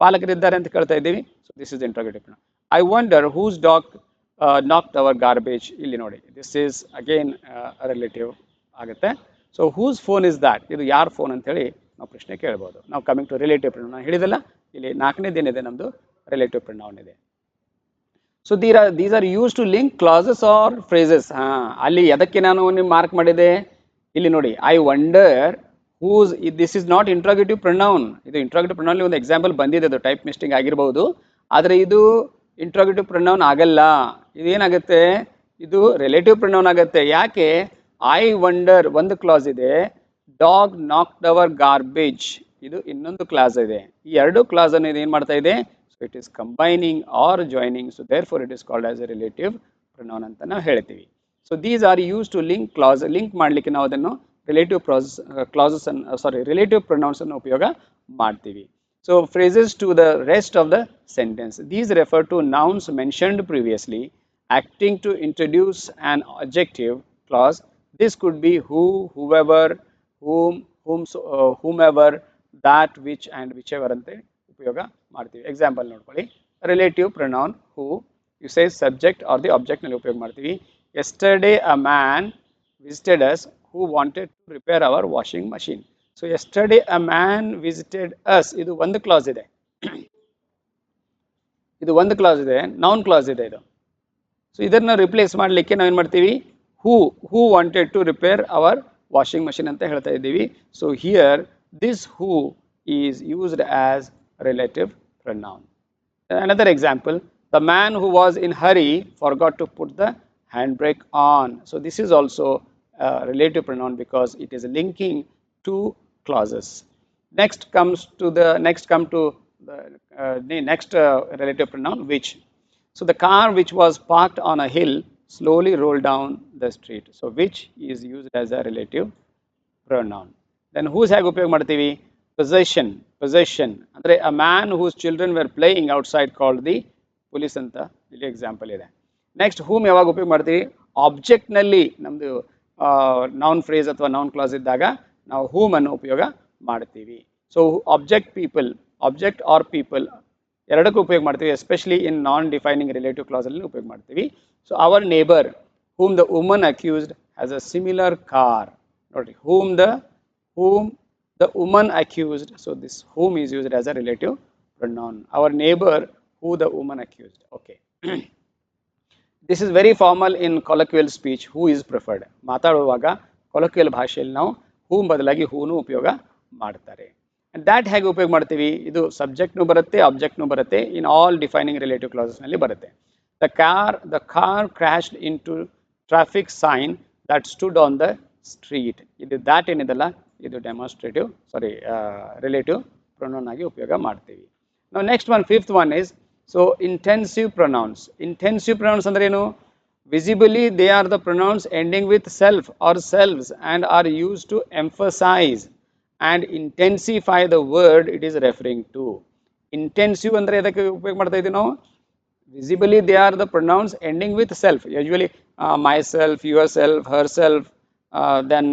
ಪಾಲಕರಿದ್ದಾರೆ ಅಂತ ಕೇಳ್ತಾ ಇದ್ದೀವಿ. So this is interrogative pronoun. I wonder whose dog knocked our garbage. ಇಲ್ಲಿ ನೋಡಿ, ದಿಸ್ ಈಸ್ ಅಗೇನ್ ರಿಲೇಟಿವ್ ಆಗುತ್ತೆ. So whose phone is that? ಇದು ಯಾರ ಫೋನ್ ಅಂತ ಹೇಳಿ ನಾವು ಪ್ರಶ್ನೆ ಕೇಳ್ಬೋದು. ನಾವು ಕಮಿಂಗ್ ಟು ರಿಲೇಟಿವ್ ಪ್ರೊನೌನ್. ನಾನು ಹೇಳಿದಲ್ಲ, ಇಲ್ಲಿ ನಾಲ್ಕನೇದೇನಿದೆ ನಮ್ಮದು ರಿಲೇಟಿವ್ ಪ್ರೊನೌನ್ ಇದೆ. So these are use to link clauses or phrases. ಅಲ್ಲಿ ಎದಕ್ಕೆ ನಾನು ನಿಮ್ಗೆ ಮಾರ್ಕ್ ಮಾಡಿದೆ, ಇಲ್ಲಿ ನೋಡಿ, I wonder whose. This is not interrogative pronoun. ಇದು ಇಂಟ್ರೋಗೇಟಿವ್ ಪ್ರೊನೌನ್ ಒಂದು ಎಕ್ಸಾಂಪಲ್ ಬಂದಿದೆ, ಅದು ಟೈಪ್ ಮಿಸ್ಟೇಕ್ ಆಗಿರ್ಬೋದು, ಆದರೆ ಇದು ಇಂಟ್ರೋಗೇಟಿವ್ ಪ್ರೊನೌನ್ ಆಗಲ್ಲ. ಇದೇನಾಗುತ್ತೆ, ಇದು ರಿಲೇಟಿವ್ ಪ್ರೊನೌನ್ ಆಗುತ್ತೆ. ಯಾಕೆ? ಐ ವಂಡರ್ ಒಂದು ಕ್ಲಾಸ್ ಇದೆ, ಡಾಗ್ ನಾಕ್ಡ್ ಅವರ್ ಗಾರ್ಬೇಜ್ ಇದು ಇನ್ನೊಂದು ಕ್ಲಾಸ್ ಇದೆ. ಈ ಎರಡು ಕ್ಲಾಸ್ ಅನ್ನು ಇದು ಏನು ಮಾಡ್ತಾ ಇದೆ? So it is combining or joining. So therefore it is called as a relative pronoun ಅಂತ ನಾವು ಹೇಳ್ತೀವಿ. So these are use to link class. Link ಮಾಡಲಿಕ್ಕೆ ನಾವು ಅದನ್ನು ರಿಲೇಟಿವ್ ಕ್ಲಾಸಸ್ ರಿಲೇಟಿವ್ ಪ್ರೊನೌನ್ಸ್ ಅನ್ನು ಉಪಯೋಗ ಮಾಡ್ತೀವಿ. So phrases to the rest of the sentence. These refer to nouns mentioned previously acting to introduce an adjective clause. This could be who, whoever, whomever, that, which and whichever ಅಂತ ಉಪಯೋಗ ಮಾಡ್ತೀವಿ. Example ನೋಡ್ಕೊಳ್ಳಿ, relative pronoun who, you say subject or the object ನಲ್ಲಿ ಉಪಯೋಗ ಮಾಡ್ತೀವಿ. Yesterday a man visited us who wanted to repair our washing machine. So yesterday a man visited us ಇದು ಒಂದು class ಇದೆ, ನೌನ್ ಕ್ಲಾಸ್ ಇದೆ ಇದು. So ಇದನ್ನು replace ಮಾಡಲಿಕ್ಕೆ ನಾವೇನು ಮಾಡ್ತೀವಿ, who wanted to repair our washing machine ಅಂತ ಹೇಳ್ತಾ ಇದ್ದೀವಿ. So here this who is used as relative pronoun. Another example, the man who was in hurry forgot to put the handbrake on. So this is also a relative pronoun because it is linking two clauses. Next come to the next relative pronoun, which. So the car which was parked on a hill slowly rolled down the street. So which is used as a relative pronoun. Then whose ಹೇಗೆ ಉಪಯೋಗ ಮಾಡ್ತೀವಿ? possession ಅಂದರೆ a man whose children were playing outside called the police ಅಂತ ಇಲ್ಲಿ example ಇದೆ. Next whom ಯಾವಾಗ ಉಪಯೋಗ ಮಾಡ್ತೀವಿ? ಆಬ್ಜೆಕ್ಟ್ ನಲ್ಲಿ ನಮ್ಮದು ನೌನ್ ಫ್ರೇಸ್ ಅಥವಾ ನೌನ್ ಕ್ಲಾಸ್ ಇದ್ದಾಗ ನಾವು whom ಅನ್ನು ಉಪಯೋಗ ಮಾಡ್ತೀವಿ. ಸೊ ಆಬ್ಜೆಕ್ಟ್ ಆರ್ ಪೀಪಲ್ ಎರಡಕ್ಕೂ ಉಪಯೋಗ ಮಾಡ್ತೀವಿ, especially in non defining relative class ಅಲ್ಲಿ ಉಪಯೋಗ ಮಾಡ್ತೀವಿ. So our neighbour whom the woman accused has a similar car. ನೋಡ್ರಿ, whom the woman accused. So this whom is used as a relative pronoun. Our neighbor who the woman accused. Okay. This is very formal in colloquial speech. Who is preferred. ಮಾತಾಡುವಾಗ colloquial ಭಾಷೆಯಲ್ಲಿ ನಾವು whom ಬದಲಾಗಿ whoನು ಉಪಯೋಗ ಮಾಡ್ತಾರೆ. And that ಹೇಗೆ ಉಪಯೋಗ ಮಾಡ್ತೀವಿ? ಇದು ಸಬ್ಜೆಕ್ಟ್ನು ಬರುತ್ತೆ, ಆಬ್ಜೆಕ್ಟ್ನು ಬರುತ್ತೆ, in all defining relative classes ನಲ್ಲಿ ಬರುತ್ತೆ. The car crashed into traffic sign that stood on the street. ಇದು that ಏನಿದಲ್ಲ, ಇದು ಡೆಮಾನ್ಸ್ಟ್ರೇಟಿವ್ ರಿಲೇಟಿವ್ ಪ್ರೊನೌನ್ ಆಗಿ ಉಪಯೋಗ ಮಾಡ್ತೀವಿ. ನಾವು next one, fifth one is intensive pronouns. Intensive pronouns ಅಂದ್ರೆ ಏನು? Visibly they are the pronouns ending with self or selves and are used to emphasize and intensify the word it is referring to. Intensive ಅಂದ್ರೆ ಇದಕ್ಕೆ ಉಪಯೋಗ ಮಾಡ್ತಾ ಇದ್ದೀವಿ ನಾವು. Visibly they are the pronouns ending with self, usually myself, yourself, herself, then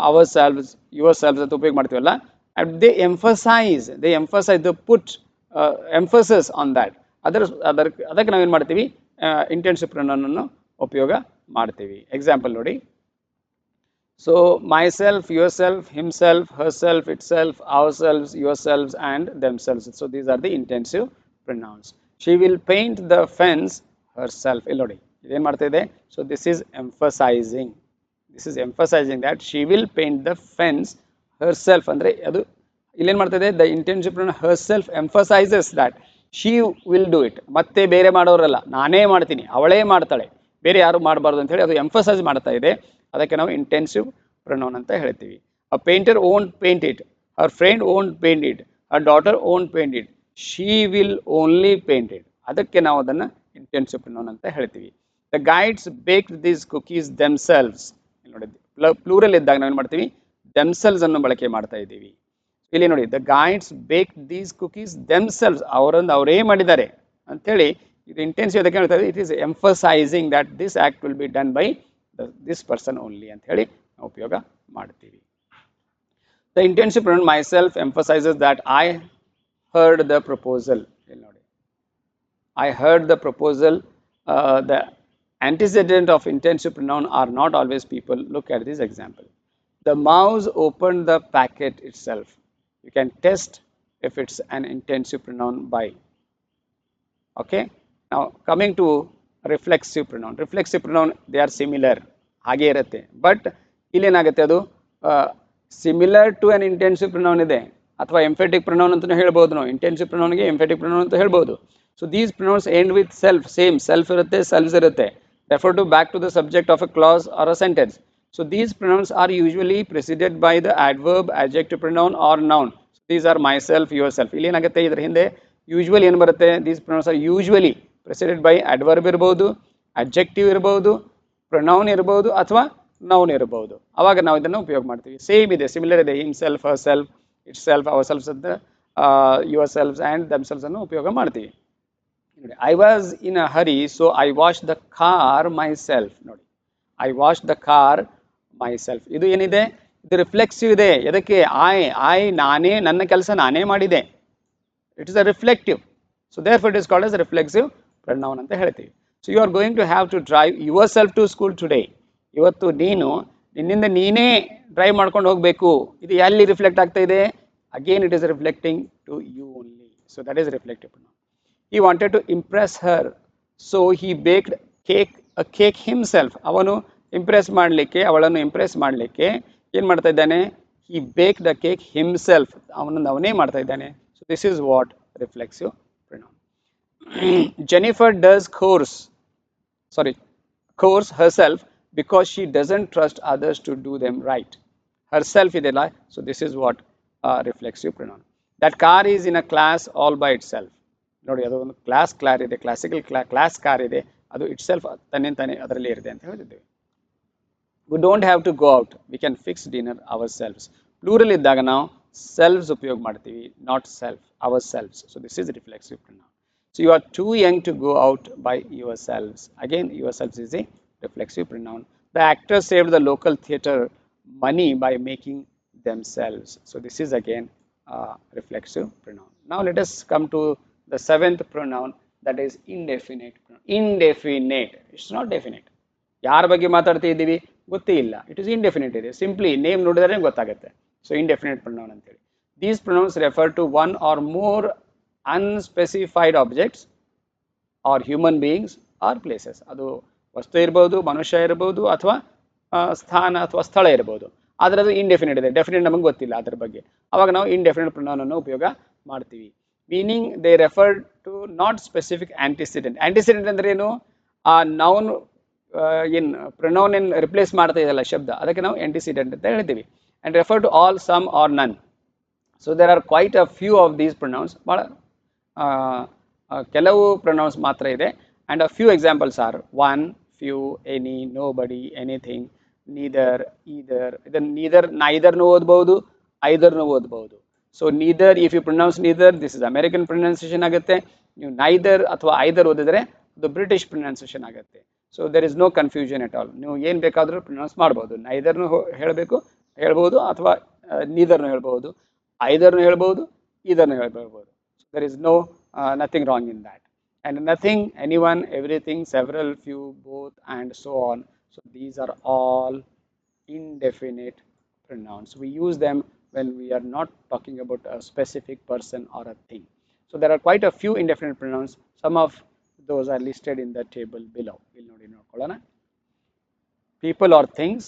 ourselves, yourselves ಅಂತ ಉಪಯೋಗ ಮಾಡ್ತೀವಲ್ಲ, they emphasize, they put emphasis on that. ಅದಕ್ಕೆ ನಾವೇನು ಮಾಡ್ತೀವಿ, ಇಂಟೆನ್ಸಿವ್ ಪ್ರೊನೌನ್ ಅನ್ನು ಉಪಯೋಗ ಮಾಡ್ತೀವಿ. ಎಕ್ಸಾಂಪಲ್ ನೋಡಿ. So myself, yourself, himself, herself, itself, ourselves, yourselves, and themselves. So these are the intensive pronouns. She will paint the fence herself. ಇಲ್ಲಿ ನೋಡಿ, ಇದೇನು ಮಾಡ್ತಾ ಇದೆ? So this is emphasizing. This is emphasizing that she will paint the fence herself. ಅಂದರೆ ಅದು ಇಲ್ಲೇನು ಮಾಡ್ತಾ ಇದೆ? The intensive pronoun herself emphasizes that she will do it. ಮತ್ತೆ ಬೇರೆ ಮಾಡೋರಲ್ಲ, ನಾನೇ ಮಾಡ್ತೀನಿ, ಅವಳೇ ಮಾಡ್ತಾಳೆ, ಬೇರೆ ಯಾರು ಮಾಡಬಾರ್ದು ಅಂತ ಹೇಳಿ ಅದು ಎಂಫಸೈಸ್ ಮಾಡ್ತಾ ಇದೆ. ಅದಕ್ಕೆ ನಾವು ಇಂಟೆನ್ಸಿವ್ ಪ್ರೊನೌನ್ ಅಂತ ಹೇಳ್ತೀವಿ. A painter won't paint it, her friend won't paint it, her daughter won't paint it, she will only paint it. ಅದಕ್ಕೆ ನಾವು ಅದನ್ನು ಇಂಟೆನ್ಸಿವ್ ಪ್ರೊನೌನ್ ಅಂತ ಹೇಳ್ತೀವಿ. The guides baked these cookies themselves. ಇಲ್ಲಿ ನೋಡಿ, ಪ್ಲೂರಲ್ ಇದ್ದಾಗ ನಾವು ಏನು ಮಾಡ್ತೀವಿ? ದೆಮ್ಸೆಲ್ವ್ಸ್ ಅನ್ನು ಬಳಕೆ ಮಾಡ್ತಾ ಇದ್ದೀವಿ. ಇಲ್ಲಿ ನೋಡಿ, the guides baked these cookies themselves, ಅವರೇ ಮಾಡಿದ್ದಾರೆ ಅಂಥೇಳಿ ಇದು ಇಂಟೆನ್ಸಿವ್. ಅದಕ್ಕೆ ಹೇಳ್ತಾ ಇದೆ, it is emphasising that this act will be done by this person only ಅಂತ ಹೇಳಿ ನಾವು ಉಪಯೋಗ ಮಾಡ್ತೀವಿ. The intensive pronoun my self emphasises that I heard the proposal. ಇಲ್ಲಿ ನೋಡಿ, I heard the proposal. The antecedent of intensive pronoun are not always people. Look at this example. The mouse opened the packet itself. You can test if it's an intensive pronoun by. Okay, now coming to reflexive pronoun. Reflexive pronoun, they are similar, ಹಾಗೆ ಇರುತ್ತೆ. But ಇಲ್ಲೇನಾಗುತ್ತೆ, ಅದು similar to an intensive pronoun ಇದೆ, ಅಥವಾ emphatic pronoun ಅಂತಲೂ ಹೇಳ್ಬೋದು ನಾವು. Intensive ಪ್ರೊನೌನ್ಗೆ emphatic pronoun ಅಂತ ಹೇಳ್ಬೋದು. So these pronouns end with self, same self ಇರುತ್ತೆ, ಸೆಲ್ವ್ಸ್ ಇರುತ್ತೆ. refer to back to the subject of a clause or a sentence. So these pronouns are usually preceded by the adverb, adjective pronoun or noun. So these are myself, yourself. ಇಲ್ಲಿ ಏನಾಗುತ್ತೆ, ಇದರ ಹಿಂದೆ usually ಏನು ಬರುತ್ತೆ? These pronouns are usually preceded by adverb ಇರಬಹುದು, adjective ಇರಬಹುದು, pronoun ಇರಬಹುದು, ಅಥವಾ noun ಇರಬಹುದು. ಅವಾಗ ನಾವು ಇದನ್ನು ಉಪಯೋಗ ಮಾಡ್ತೀವಿ. ಸೇಮ್ ಇದೆ, ಸಿಮಿಲರ್ ಇದೆ. himself, herself, itself, ourselves ಅಂತ yourselves and themselves ಅನ್ನು ಉಪಯೋಗ ಮಾಡ್ತೀವಿ. I was in a hurry, so I washed the car myself. ನೋಡಿ, I washed the car myself. ಇದು ಏನಿದೆ? ಇದು ರಿಫ್ಲೆಕ್ಸಿವ್ ಇದೆ. ಎದಕ್ಕೆ? ನಾನೇ, ನನ್ನ ಕೆಲಸ ನಾನೇ ಮಾಡಿದೆ. It is a reflective. So therefore it is called as a reflexive pronoun ಅಂತ ಹೇಳ್ತೀವಿ. So you are going to have to drive yourself to school today. ಇವತ್ತು ನೀನು ನಿನ್ನಿಂದ ನೀನೇ ಡ್ರೈವ್ ಮಾಡ್ಕೊಂಡು ಹೋಗಬೇಕು. ಇದು ಎಲ್ಲಿ ರಿಫ್ಲೆಕ್ಟ್ ಆಗ್ತಾ ಇದೆ? Again it is reflecting to you only. So that is reflective pronoun. He wanted to impress her, so he baked a cake himself. ಅವನು ಇಂಪ್ರೆಸ್ ಮಾಡಲಿಕ್ಕೆ, ಅವಳನ್ನು ಇಂಪ್ರೆಸ್ ಮಾಡಲಿಕ್ಕೆ ಏನು ಮಾಡ್ತಾ ಇದ್ದಾನೆ? he baked the cake himself. ಅವನೇ ಮಾಡ್ತಾ ಇದ್ದಾನೆ. So this is what reflexive pronoun. Jennifer does course herself because she doesn't trust others to do them right. Herself ಇದೆಲ್ಲ. So this is what reflexive pronoun. That car is in a class all by itself. ನೋಡಿ, ಅದು ಒಂದು class ಇದೆ, classical class car ಇದೆ, ಅದು it self ತಾನೇ ಅದರಲ್ಲಿ ಇರುತ್ತೆ ಅಂತ ಹೇಳಿದ್ದೇವೆ. We don't have to go out, we can fix dinner ourselves. Plural ಇದ್ದಾಗ ನಾವು ಸೆಲ್ವ್ಸ್ ಉಪಯೋಗ ಮಾಡ್ತೀವಿ, not self, ourselves. So this is reflexive pronoun. So you are too young to go out by yourselves. Again yourselves is a reflexive pronoun. The actor saved the local theatre money by making themselves. So this is again reflexive pronoun. Now let us come to the seventh pronoun, that is indefinite pronoun. Indefinite, it's not definite. ಯಾರ ಬಗ್ಗೆ ಮಾತಾಡ್ತಾ ಇದ್ದೀವಿ ಗೊತ್ತೇ ಇಲ್ಲ, it is indefinite ಇದೆ. Simply name ನೋಡಿದ್ರೆ ಗೊತ್ತಾಗುತ್ತೆ. So indefinite pronoun ಅಂತೇಳಿ. These pronouns refer to one or more unspecified objects or human beings or places. ಅದು ವಸ್ತು ಇರ್ಬೋದು, ಮನುಷ್ಯ ಇರ್ಬೋದು, ಅಥವಾ ಸ್ಥಾನ ಅಥವಾ ಸ್ಥಳ ಇರ್ಬೋದು. ಆದರೆ ಅದು ಇಂಡೆಫಿನಿಟ್ ಇದೆ, ಡೆಫಿನಿಟ್ ನಮಗೆ ಗೊತ್ತಿಲ್ಲ ಅದ್ರ ಬಗ್ಗೆ. ಅವಾಗ ನಾವು ಇಂಡೆಫಿನಿಟ್ ಪ್ರೊನೌನ್ ಅನ್ನು ಉಪಯೋಗ ಮಾಡ್ತೀವಿ. Meaning they refer to not specific antecedent. Antecedent ಅಂದ್ರೆ ಏನು? ಆ ನೌನ್ ಏನು ಪ್ರೊನೌನ್ ಏನು ರಿಪ್ಲೇಸ್ ಮಾಡ್ತಾ ಇದೆಯಲ್ಲ ಶಬ್ದ, ಅದಕ್ಕೆ ನಾವು ಆಂಟಿಸಿಡೆಂಟ್ ಅಂತ ಹೇಳ್ತೀವಿ. And refer to all, some or none. So there are quite a few of these pronouns. ಭಾಳ ಕೆಲವು ಪ್ರೊನೌನ್ಸ್ ಮಾತ್ರ ಇದೆ. And a few examples are one, few, any, nobody, anything, neither, either. ಇದನ್ನು ನೀದರ್, ನೈದರ್ನು ಓದ್ಬೋದು, ಐದರ್ನು ಓದ್ಬೋದು. So neither, if you pronounce neither, this is American pronunciation ಆಗುತ್ತೆ. ನೀವು ನೈದರ್ ಅಥವಾ ಐದರ್ ಓದಿದ್ರೆ ಅದು ಬ್ರಿಟಿಷ್ ಪ್ರೊನೌನ್ಸಿಯೇಷನ್ ಆಗುತ್ತೆ. So there is no confusion at all. ನೀವು ಏನು ಬೇಕಾದರೂ ಪ್ರೊನೌನ್ಸ್ ಮಾಡ್ಬೋದು. ನೈದರ್ನು ಹೇಳಬೇಕು, ಹೇಳ್ಬೋದು ಅಥವಾ ನೀದರ್ನು ಹೇಳ್ಬೋದು, ಐದರ್ನು ಹೇಳ್ಬೋದು, ಇದರ್ನು ಹೇಳ್ಬೋದು. There is no nothing wrong in that. And nothing, anyone, everything, several, few, both, and so on. So these are all indefinite pronouns. We use them when we are not talking about a specific person or a thing. So there are quite a few indefinite pronouns. Some of those are listed in the table below. People or things,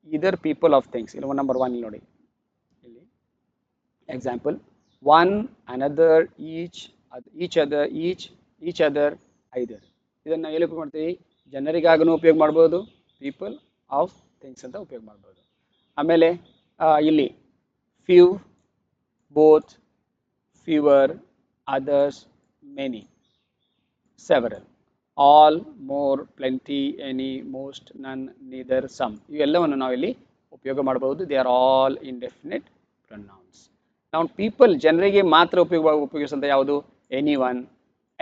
either people of things. Number one, example, one, another, each other, each other, either. ಇದನ್ನು ಎಲ್ಲಿ ಉಪಯೋಗ ಮಾಡ್ತೀವಿ? ಜನರಿಗಾಗೂ ಉಪಯೋಗ ಮಾಡ್ಬೋದು, people of things ಅಂತ ಉಪಯೋಗ ಮಾಡ್ಬೋದು. ಆಮೇಲೆ ಇಲ್ಲಿ few, both, fewer, others, many, several, all, more, plenty, any, most, none, neither, some, ಇವೆಲ್ಲವನ್ನು ನಾವು ಇಲ್ಲಿ ಉಪಯೋಗ ಮಾಡಬಹುದು. They are all indefinite pronouns. ನಾವು ಪೀಪಲ್, ಜನರಿಗೆ ಮಾತ್ರ ಉಪಯೋಗಿಸುವಂಥ ಯಾವುದು? Anyone,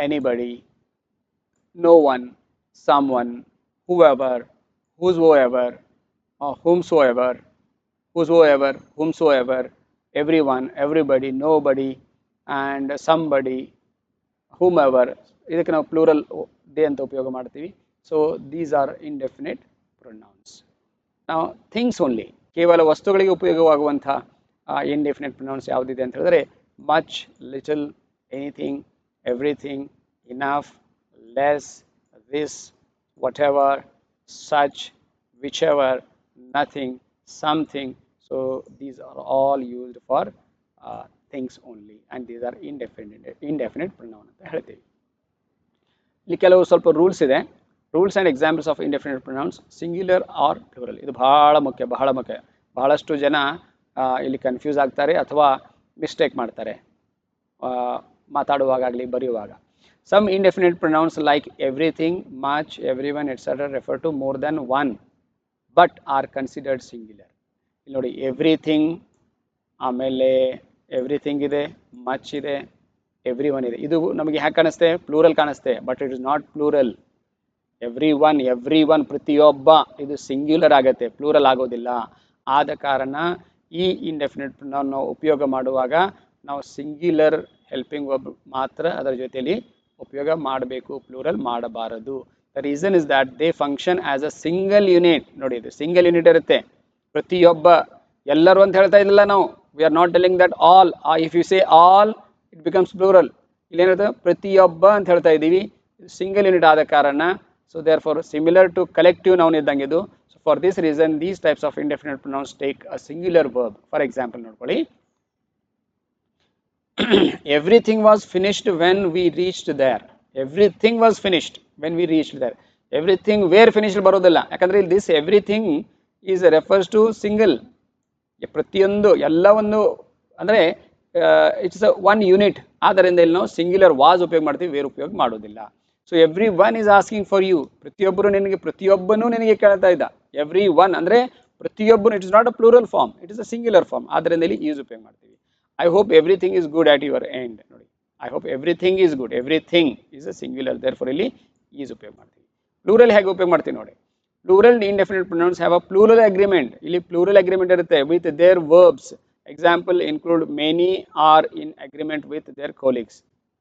anybody, no one, someone, whoever, whosoever, whomsoever, whomsoever, everyone, everybody, nobody, and somebody, whomever. ಇದಕ್ಕೆ ನಾವು ಪ್ಲೂರಲ್ ದೇ ಅಂತ ಉಪಯೋಗ ಮಾಡ್ತೀವಿ. So these are indefinite pronouns. ನಾವು ಥಿಂಗ್ಸ್ ಓನ್ಲಿ, ಕೇವಲ ವಸ್ತುಗಳಿಗೆ ಉಪಯೋಗವಾಗುವಂಥ ಇಂಡೆಫಿನಿಟ್ ಪ್ರೊನೌನ್ಸ್ ಯಾವುದಿದೆ ಅಂತ ಹೇಳಿದ್ರೆ much, little, anything, everything, enough, less, this, whatever, such, whichever, nothing, something. So these are all used for things only, and these are indefinite pronoun ಅಂತ ಹೇಳ್ತೀವಿ. ಇಲ್ಲಿ ಕೆಲವು ಸ್ವಲ್ಪ ರೂಲ್ಸ್ ಇದೆ. Rules and examples of indefinite pronouns, singular or plural. ಇದು ಬಹಳ ಮುಖ್ಯ. ಬಹಳಷ್ಟು ಜನ ಇಲ್ಲಿ ಕನ್ಫ್ಯೂಸ್ ಆಗ್ತಾರೆ ಅಥವಾ ಮಿಸ್ಟೇಕ್ ಮಾಡ್ತಾರೆ ಮಾತಾಡುವಾಗಲಿ ಬರೆಯುವಾಗ. Some indefinite pronouns like everything, much, everyone, etc. refer to more than one, but are considered singular. ಇಲ್ಲಿ ನೋಡಿ, ಎವ್ರಿಥಿಂಗ್, ಆಮೇಲೆ ಎವ್ರಿಥಿಂಗ್ ಇದೆ, ಮಚ್ ಇದೆ, ಎವ್ರಿ ಒನ್ ಇದೆ. ಇದು ನಮಗೆ ಹ್ಯಾಕೆ ಕಾಣಿಸ್ತೆ? ಪ್ಲೂರಲ್ ಕಾಣಿಸ್ತೆ, but it is not plural. Everyone, ಪ್ರತಿಯೊಬ್ಬ, ಇದು ಸಿಂಗ್ಯುಲರ್ ಆಗುತ್ತೆ, ಪ್ಲೂರಲ್ ಆಗೋದಿಲ್ಲ. ಆದ ಕಾರಣ ಈ ಇಂಡೆಫಿನಿಟ್ ಪ್ರೊನೌನ್ ನಾವು ಉಪಯೋಗ ಮಾಡುವಾಗ ನಾವು ಸಿಂಗ್ಯುಲರ್ ಹೆಲ್ಪಿಂಗ್ ವರ್ಬ್ ಮಾತ್ರ ಅದರ ಜೊತೆಯಲ್ಲಿ ಉಪಯೋಗ ಮಾಡಬೇಕು, ಪ್ಲೂರಲ್ ಮಾಡಬಾರದು. The reason is that they function as a single unit. ನೋಡಿ, ಇದು ಸಿಂಗಲ್ ಯೂನಿಟ್ ಇರುತ್ತೆ. ಪ್ರತಿಯೊಬ್ಬ, ಎಲ್ಲರೂ ಅಂತ ಹೇಳ್ತಾ ಇದ್ದಿಲ್ಲ ನಾವು. We are not telling that all. If you say all, it becomes plural. ಇಲ್ಲೇನಿರುತ್ತೆ? ಪ್ರತಿಯೊಬ್ಬ ಅಂತ ಹೇಳ್ತಾ ಇದ್ದೀವಿ. ಸಿಂಗಲ್ ಯೂನಿಟ್ ಆದ ಕಾರಣ, so therefore similar to collective noun ಇದ್ದಂಗೆ ಇದು. So for this reason these types of indefinite pronouns take a singular verb. For example ನೋಡ್ಕೊಳ್ಳಿ, everything was finished when we reached there. Everything was finished when we reached there. Everything were finished ಬರೋದಿಲ್ಲ. ಯಾಕಂದ್ರೆ ಇಲ್ಲಿ this everything is refers to single. ಪ್ರತಿಯೊಂದು, ಎಲ್ಲವನ್ನು ಅಂದರೆ it's one unit. ಆದ್ದರಿಂದ ಇಲ್ಲಿ ನಾವು ಸಿಂಗ್ಯುಲರ್ ವಾಸ್ ಉಪಯೋಗ ಮಾಡ್ತೀವಿ, ವೇರ್ ಉಪಯೋಗ ಮಾಡೋದಿಲ್ಲ. So everyone is asking for you. ಪ್ರತಿಯೊಬ್ಬನು ನಿನಗೆ ಕೇಳ್ತಾ ಇದ್ದ. ಎವ್ರಿ ಒನ್ ಅಂದರೆ ಪ್ರತಿಯೊಬ್ಬನು. It is not a plural form, it is a singular form. ಆದ್ದರಿಂದ ಇಲ್ಲಿ ಈಸ್ ಉಪಯೋಗ ಮಾಡ್ತೀವಿ. I hope everything is good at your end. ನೋಡಿ, I hope everything is good. Everything is a singular. Therefore ಇಲ್ಲಿ is ಉಪಯೋಗ ಮಾಡ್ತೀವಿ. Plural ಹೇಗೆ ಉಪಯೋಗ ಮಾಡ್ತೀವಿ ನೋಡಿ. Plural indefinite pronouns have a plural agreement. ಇಲ್ಲಿ ಪ್ಲೂರಲ್ ಅಗ್ರಿಮೆಂಟ್ ಇರುತ್ತೆ with their verbs. Example include many are in agreement with their colleagues.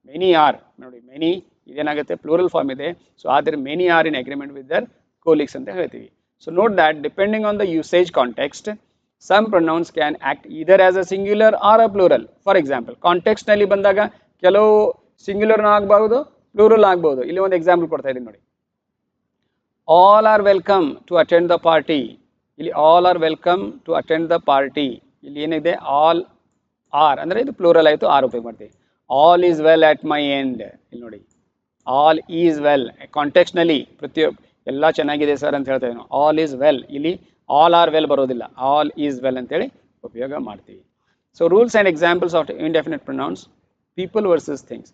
Many are ನೋಡಿ, many ಇದೇನಾಗುತ್ತೆ? ಪ್ಲೂರಲ್ ಫಾರ್ಮ್ ಇದೆ. ಸೊ ಆದರೆ many are in agreement with their colleagues ಅಂತ ಹೇಳ್ತೀವಿ. So note that depending on the usage context, some pronouns can act either as a singular or a plural. For example, context ನಲ್ಲಿ ಬಂದಾಗ ಕೆಲವು singular ಆಗಬಹುದು, plural ಆಗಬಹುದು. ಇಲ್ಲಿ ಒಂದು example ಕೊಡ್ತಾ ಇದ್ದೀನಿ ನೋಡಿ. All are welcome to attend the party. ಇಲ್ಲಿ all are welcome to attend the party. ಇಲ್ಲಿ ಏನಿದೆ? ಆಲ್ ಆರ್ ಅಂದರೆ ಇದು ಪ್ಲೂರಲ್ ಆಯಿತು, ಆರ್ ಉಪಯೋಗ ಮಾಡ್ತೀವಿ. All is well at my end. ಇಲ್ಲಿ ನೋಡಿ, ಆಲ್ ಈಸ್ ವೆಲ್. ಕಾಂಟೆಕ್ಸ್ಟ್ನಲ್ಲಿ ಪ್ರತಿಯೊಬ್ಬ ಎಲ್ಲ ಚೆನ್ನಾಗಿದೆ ಸರ್ ಅಂತ ಹೇಳ್ತಾ ಇದ್ದೀವಿ. All is well. ಇಲ್ಲಿ ಆಲ್ ಆರ್ ವೆಲ್ ಬರೋದಿಲ್ಲ, ಆಲ್ ಈಸ್ ವೆಲ್ ಅಂತೇಳಿ ಉಪಯೋಗ ಮಾಡ್ತೀವಿ. So rules and examples of indefinite pronouns, people versus things.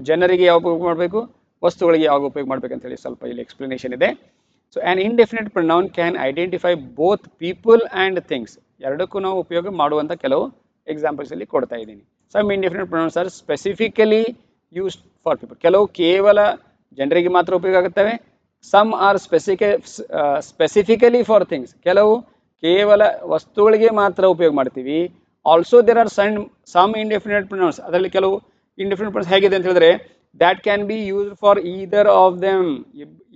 ಜನರಿಗೆ ಯಾವಾಗ ಉಪಯೋಗ ಮಾಡಬೇಕು, ವಸ್ತುಗಳಿಗೆ ಯಾವಾಗ ಉಪಯೋಗ ಮಾಡಬೇಕಂತೇಳಿ ಸ್ವಲ್ಪ ಇಲ್ಲಿ ಎಕ್ಸ್ಪ್ಲನೇಷನ್ ಇದೆ. So an indefinite pronoun can identify both people and things. ಎರಡಕ್ಕೂ ನಾವು ಉಪಯೋಗ ಮಾಡುವಂಥ ಕೆಲವು ಎಕ್ಸಾಂಪಲ್ಸ್ ಇಲ್ಲಿ ಕೊಡ್ತಾ ಇದ್ದೀನಿ. Some indefinite pronouns are specifically used for people. ಕೆಲವು ಕೇವಲ ಜನರಿಗೆ ಮಾತ್ರ ಉಪಯೋಗ ಆಗುತ್ತವೆ. Some are specifically for things. ಕೆಲವು ಕೇವಲ ವಸ್ತುಗಳಿಗೆ ಮಾತ್ರ ಉಪಯೋಗ ಮಾಡ್ತೀವಿ. Also there are some indefinite pronouns. ಅದರಲ್ಲಿ ಕೆಲವು ಇಂಡೆಫಿನೆಟ್ ಪ್ರೊನೌನ್ಸ್ ಹೇಗಿದೆ ಅಂತ ಹೇಳಿದ್ರೆ that can be used for either of them.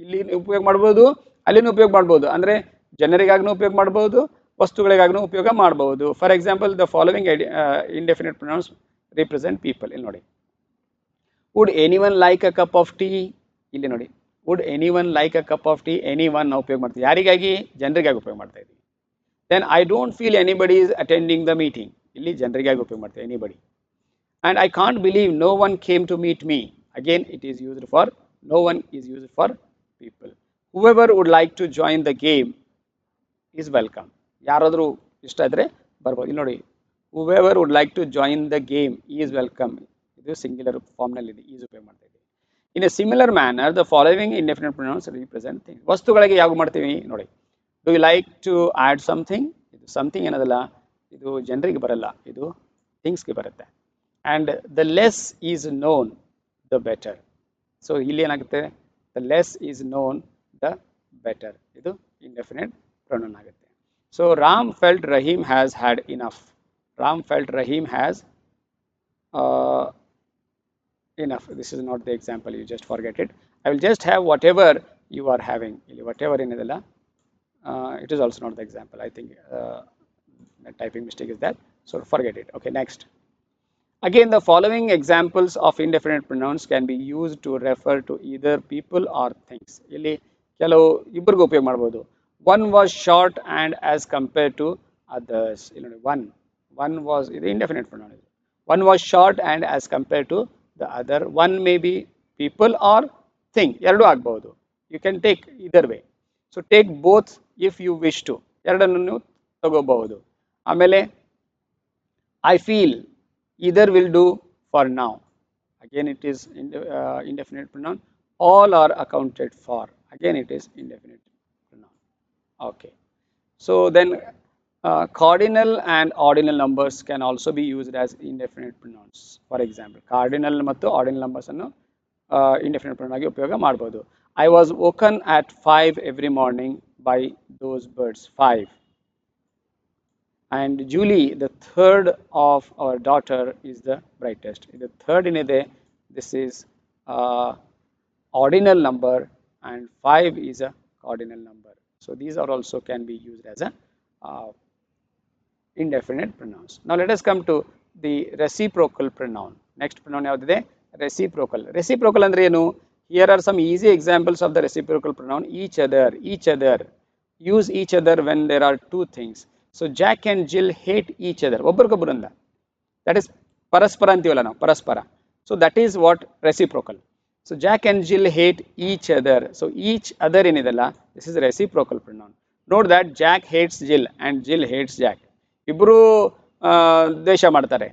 ಇಲ್ಲಿ ಉಪಯೋಗ ಮಾಡ್ಬೋದು, ಅಲ್ಲಿನೂ ಉಪಯೋಗ ಮಾಡ್ಬೋದು. ಅಂದರೆ ಜನರಿಗಾಗೂ ಉಪಯೋಗ ಮಾಡ್ಬೋದು, ವಸ್ತುಗಳಿಗಾಗೂ ಉಪಯೋಗ ಮಾಡಬಹುದು. For example the following indefinite pronouns represent people. ಇಲ್ಲಿ ನೋಡಿ, would anyone like a cup of tea. ಇಲ್ಲಿ ನೋಡಿ, would anyone like a cup of tea. Anyone ನಾವು ಉಪಯೋಗ ಮಾಡ್ತೀವಿ ಯಾರಿಗಾಗಿ? ಜನರಿಗಾಗಿ ಉಪಯೋಗ ಮಾಡ್ತಾ ಇದ್ದೀವಿ. Then I don't feel anybody is attending the meeting. ಇಲ್ಲಿ ಜನರಿಗಾಗಿ ಉಪಯೋಗ ಮಾಡ್ತೀವಿ, anybody. And I can't believe no one came to meet me. Again, it is used for, no one is used for people. Whoever would like to join the game is welcome. ಯಾರಾದರೂ ಇಷ್ಟ ಇದ್ರೆ ಬರ್ಬೋದು. ಇಲ್ಲಿ ನೋಡಿ, whoever would like to join the game is welcome. ಇದು singular ಫಾರ್ಮ್ನಲ್ಲಿ ಇದೆ, is ಉಪಯೋಗ ಮಾಡ್ತಾ ಇದ್ದೀವಿ. In a similar manner the following indefinite pronouns represent things. ವಸ್ತುಗಳಿಗೆ ಯಾವ ಮಾಡ್ತೀವಿ ನೋಡಿ, do you like to add something. ಇದು ಸಮಥಿಂಗ್ ಏನದಲ್ಲ, ಇದು ಜನರಿಗೆ ಬರಲ್ಲ, ಇದು ಥಿಂಗ್ಸ್ಗೆ ಬರುತ್ತೆ. And the less is known, the better. So ಇಲ್ಲಿ ಏನಾಗುತ್ತೆ, the less is known, the better. ಇದು indefinite pronoun ಆಗುತ್ತೆ. So Ram felt Rahim has had enough. Ram felt Rahim has enough. This is not the example, you just forget it. I will just have whatever you are having. ಇಲ್ಲಿ whatever ಏನಿದೆಲ್ಲ, it is also not the example. I think typing mistake is that. So forget it. Okay, next. Again, the following examples of indefinite pronouns can be used to refer to either people or things. ಇಲ್ಲಿ ಕೆಲವು ಇಬ್ಬರಿಗೂ ಉಪಯೋಗ ಮಾಡ್ಬೋದು. One was short and as compared to others. ಇಲ್ಲಿ ನೋಡಿ, one was, ಇದು indefinite pronoun. One was short and as compared to the other. One may be people or thing. ಎರಡೂ ಆಗ್ಬಹುದು. You can take either way. So take both if you wish to. ಎರಡನ್ನು ನೀವು ತಗೋಬಹುದು. ಆಮೇಲೆ I feel, either will do for now. Again, it is indefinite pronoun. All are accounted for. Again, it is indefinite pronoun. Okay. So then cardinal and ordinal numbers can also be used as indefinite pronouns. For example, cardinal ಮತ್ತು ordinal numbers ಅನ್ನು indefinite pronoun ಆಗಿ ಉಪಯೋಗ ಮಾಡಬಹುದು. I was woken at 5 every morning by those birds. 5. And Julie, the third of our daughter, is the brightest. The third in ಇದೆ, this is ordinal number, and 5 is a cardinal number. So these are also can be used as a indefinite pronouns. Now let us come to the reciprocal pronoun. Next pronoun ಯಾವುದಿದೆ? Reciprocal. Reciprocal ಅಂದ್ರೆ ಏನು? Here are some easy examples of the reciprocal pronoun. Each other, each other. Use each other when there are two things. So Jack and Jill hate each other. ಒಬ್ಬರಿಗೊಬ್ಬರಿಂದ. That is ಪರಸ್ಪರ ಅಂತೀವಲ್ಲ ನಾವು, ಪರಸ್ಪರ. So that is what reciprocal. So Jack and Jill hate each other. So each other ಏನಿದೆಲ್ಲ, this is reciprocal pronoun. Note that Jack hates Jill and Jill hates Jack. ಇಬ್ಬರು ದ್ವೇಷ ಮಾಡ್ತಾರೆ,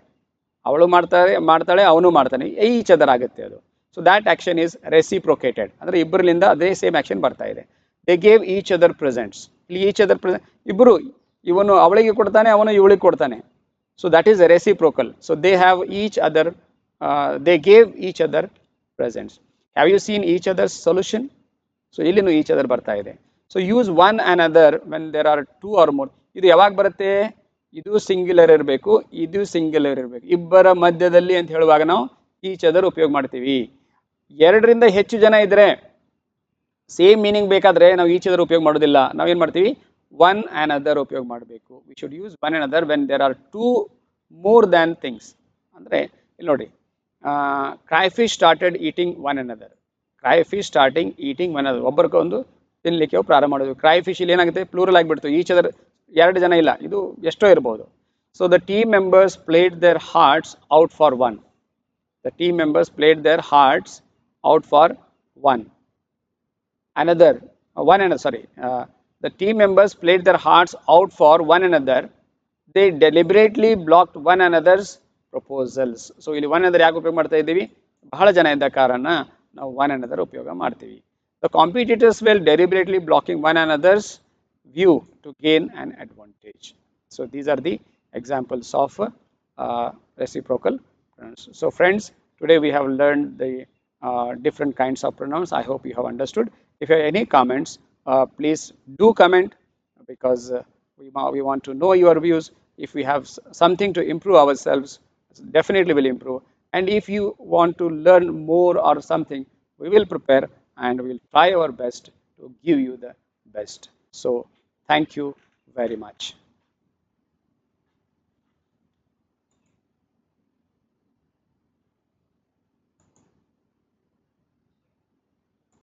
ಅವಳು ಮಾಡ್ತಾಳೆ, ಅವನು ಮಾಡ್ತಾನೆ, ಈಚ್ ಅದರ್ ಆಗುತ್ತೆ ಅದು. So that action is reciprocated. ಅಂದರೆ ಇಬ್ಬರಿಂದ ಅದೇ ಸೇಮ್ ಆಕ್ಷನ್ ಬರ್ತಾ ಇದೆ. They gave each other presents. ಇಲ್ಲಿ ಈಚ್ ಅದರ್ ಪ್ರೆಸೆಂಟ್, ಇಬ್ಬರು, ಇವನು ಅವಳಿಗೆ ಕೊಡ್ತಾನೆ, ಅವನು ಇವಳಿಗೆ ಕೊಡ್ತಾನೆ. So that is reciprocal. So they have each other, they gave each other presents. Have you seen each other solution? So ಇಲ್ಲಿನೂ ಈಚ್ ಅದರ್ ಬರ್ತಾ ಇದೆ. So use one and other when there are two or more. ಇದು ಯಾವಾಗ ಬರುತ್ತೆ? ಇದು singular ಇರಬೇಕು, ಇದು singular ಇರಬೇಕು. ಇಬ್ಬರ ಮಧ್ಯದಲ್ಲಿ ಅಂತ ಹೇಳುವಾಗ ನಾವು ಈಚ್ ಅದರ್ ಉಪಯೋಗ ಮಾಡ್ತೀವಿ. ಎರಡರಿಂದ ಹೆಚ್ಚು ಜನ ಇದ್ರೆ ಸೇಮ್ ಮೀನಿಂಗ್ ಬೇಕಾದ್ರೆ ನಾವು ಈಚ್ ಅದರ್ ಉಪಯೋಗ ಮಾಡೋದಿಲ್ಲ. ನಾವೇನು ಮಾಡ್ತೀವಿ? ಒನ್ ಆ್ಯಂಡ್ ಅದರ್ ಉಪಯೋಗ ಮಾಡಬೇಕು. We should use one and other when there are two more than things. ಅಂದರೆ ಇಲ್ಲಿ ನೋಡಿ, crayfish started eating one and other. Crayfish starting eating one other. ಒಬ್ಬರಿಗೊಂದು ತಿನ್ನಲಿಕ್ಕೆ ಪ್ರಾರಂಭ ಮಾಡೋದು. ಕ್ರೈಫಿಶ್ ಇಲ್ಲಿ ಏನಾಗುತ್ತೆ? ಪ್ಲೂರಲ್ ಆಗಿಬಿಡ್ತು. ಈಚ್ ಅದರ್ ಎರಡು ಜನ ಇಲ್ಲ, ಇದು ಎಷ್ಟೋ ಇರ್ಬೋದು. So the team members played their hearts out for one. The team members played their hearts out for one another. The team members played their hearts out for one another. They deliberately blocked one another's proposals. So ಇಲ್ಲಿ one another ಯಾಕೆ ಉಪಯೋಗ ಮಾಡ್ತಾ ಇದ್ದೀವಿ? ಬಹಳ ಜನ ಇದ್ದ ಕಾರಣ ನಾವು one another ಉಪಯೋಗ ಮಾಡ್ತೀವಿ. The competitors were deliberately blocking one another's view to gain an advantage. So these are the examples of reciprocal pronouns. So friends, today we have learned the different kinds of pronouns. I hope you have understood. If you have any comments, please do comment, because we we want to know your views. If we have something to improve ourselves, definitely will improve. And if you want to learn more or something, we will prepare and we will try our best to give you the best. So thank you very much.